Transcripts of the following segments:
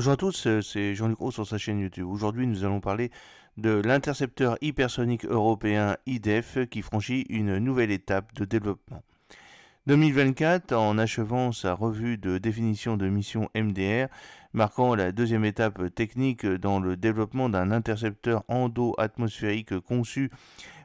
Bonjour à tous, c'est Jean-Luc Roux sur sa chaîne YouTube. Aujourd'hui, nous allons parler de l'intercepteur hypersonique européen IDEF qui franchit une nouvelle étape de développement. 2024, en achevant sa revue de définition de mission MDR, marquant la deuxième étape technique dans le développement d'un intercepteur endo-atmosphérique conçu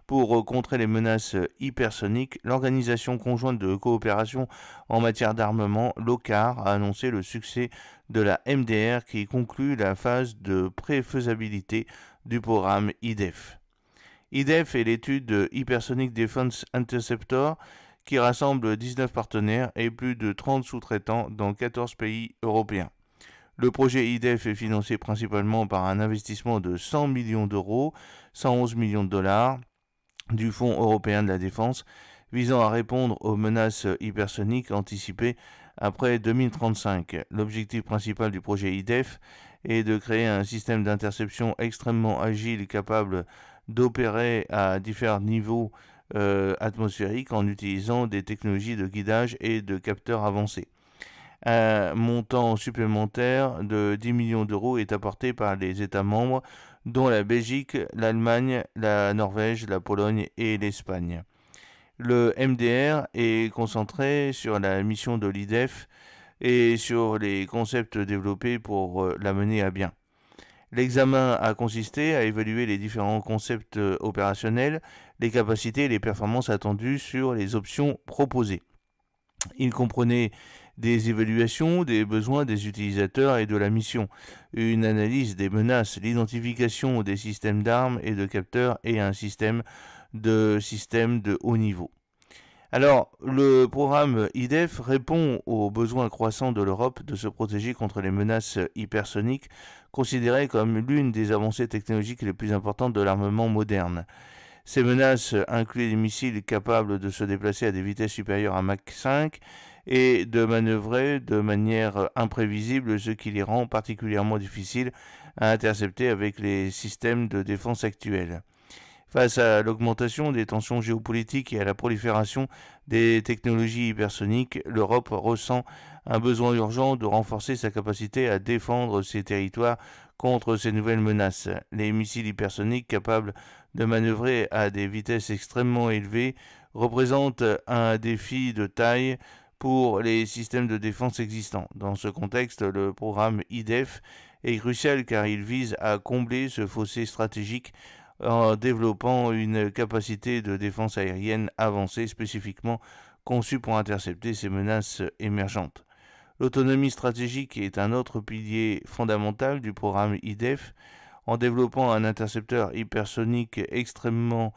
pour contrer les menaces hypersoniques, l'Organisation conjointe de coopération en matière d'armement, l'OCCAR, a annoncé le succès de la MDR qui conclut la phase de préfaisabilité du programme IDEF. IDEF est l'étude de Hypersonic Defense Interceptor qui rassemble 19 partenaires et plus de 30 sous-traitants dans 14 pays européens. Le projet IDEF est financé principalement par un investissement de 100 millions d'euros, 111 millions de dollars, du Fonds européen de la défense visant à répondre aux menaces hypersoniques anticipées après 2035. L'objectif principal du projet IDEF est de créer un système d'interception extrêmement agile capable d'opérer à différents niveaux atmosphériques en utilisant des technologies de guidage et de capteurs avancés. Un montant supplémentaire de 10 millions d'euros est apporté par les États membres, dont la Belgique, l'Allemagne, la Norvège, la Pologne et l'Espagne. Le MDR est concentré sur la mission de l'IDEF et sur les concepts développés pour la mener à bien. L'examen a consisté à évaluer les différents concepts opérationnels, les capacités et les performances attendues sur les options proposées. Il comprenait des évaluations des besoins des utilisateurs et de la mission, une analyse des menaces, l'identification des systèmes d'armes et de capteurs et un système de haut niveau. Alors, le programme IDEF répond aux besoins croissants de l'Europe de se protéger contre les menaces hypersoniques, considérées comme l'une des avancées technologiques les plus importantes de l'armement moderne. Ces menaces incluent des missiles capables de se déplacer à des vitesses supérieures à Mach 5 et de manœuvrer de manière imprévisible, ce qui les rend particulièrement difficiles à intercepter avec les systèmes de défense actuels. Face à l'augmentation des tensions géopolitiques et à la prolifération des technologies hypersoniques, l'Europe ressent un besoin urgent de renforcer sa capacité à défendre ses territoires contre ces nouvelles menaces. Les missiles hypersoniques capables de manœuvrer à des vitesses extrêmement élevées représentent un défi de taille pour les systèmes de défense existants. Dans ce contexte, le programme IDEF est crucial car il vise à combler ce fossé stratégique en développant une capacité de défense aérienne avancée spécifiquement conçue pour intercepter ces menaces émergentes. L'autonomie stratégique est un autre pilier fondamental du programme IDEF. En développant un intercepteur hypersonique extrêmement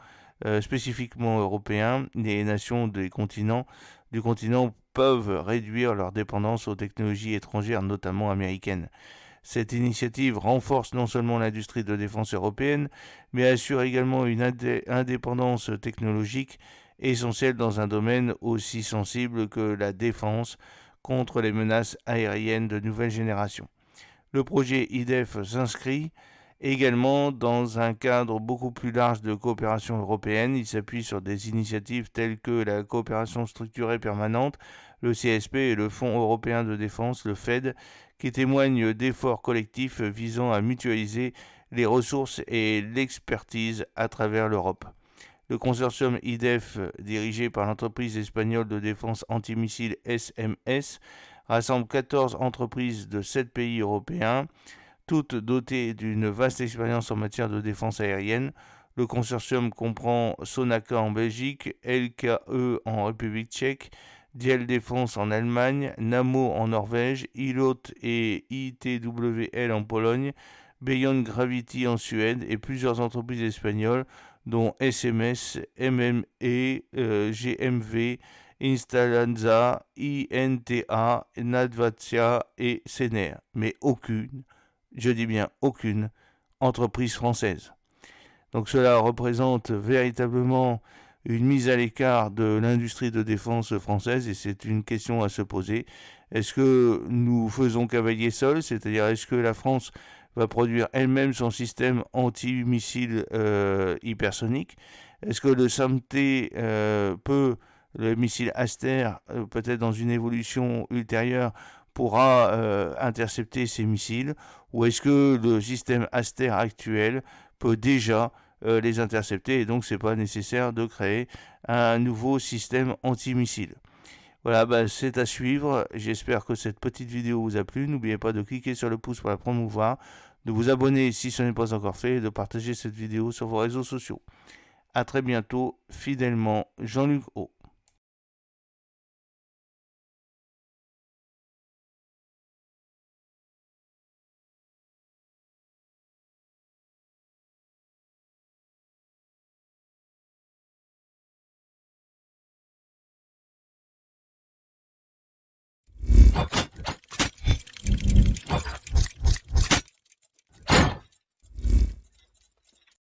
spécifiquement européen, les nations du continent peuvent réduire leur dépendance aux technologies étrangères, notamment américaines. Cette initiative renforce non seulement l'industrie de défense européenne, mais assure également une indépendance technologique essentielle dans un domaine aussi sensible que la défense contre les menaces aériennes de nouvelle génération. Le projet IDEF s'inscrit également dans un cadre beaucoup plus large de coopération européenne. Il s'appuie sur des initiatives telles que la coopération structurée permanente, le CSP et le Fonds européen de défense, le FED, qui témoignent d'efforts collectifs visant à mutualiser les ressources et l'expertise à travers l'Europe. Le consortium IDEF, dirigé par l'entreprise espagnole de défense antimissile SMS, rassemble 14 entreprises de 7 pays européens, toutes dotées d'une vaste expérience en matière de défense aérienne. Le consortium comprend Sonaca en Belgique, LKE en République tchèque, Diel Défense en Allemagne, Nammo en Norvège, Ilot et ITWL en Pologne, Beyond Gravity en Suède et plusieurs entreprises espagnoles dont SMS, MME, GMV, Instalanza, INTA, Nadvatia et Sener. Mais aucune, je dis bien aucune, entreprise française. Donc cela représente véritablement une mise à l'écart de l'industrie de défense française et c'est une question à se poser. Est-ce que nous faisons cavalier seul, c'est-à-dire est-ce que la France va produire elle-même son système anti-missile hypersonique? Est-ce que le SAMT peut, le missile Aster, peut-être dans une évolution ultérieure, pourra intercepter ces missiles, ou est-ce que le système Aster actuel peut déjà les intercepter, et donc c'est pas nécessaire de créer un nouveau système anti-missile. Voilà, bah, c'est à suivre. J'espère que cette petite vidéo vous a plu. N'oubliez pas de cliquer sur le pouce pour la promouvoir, de vous abonner si ce n'est pas encore fait et de partager cette vidéo sur vos réseaux sociaux. A très bientôt, fidèlement, Jean-Luc O.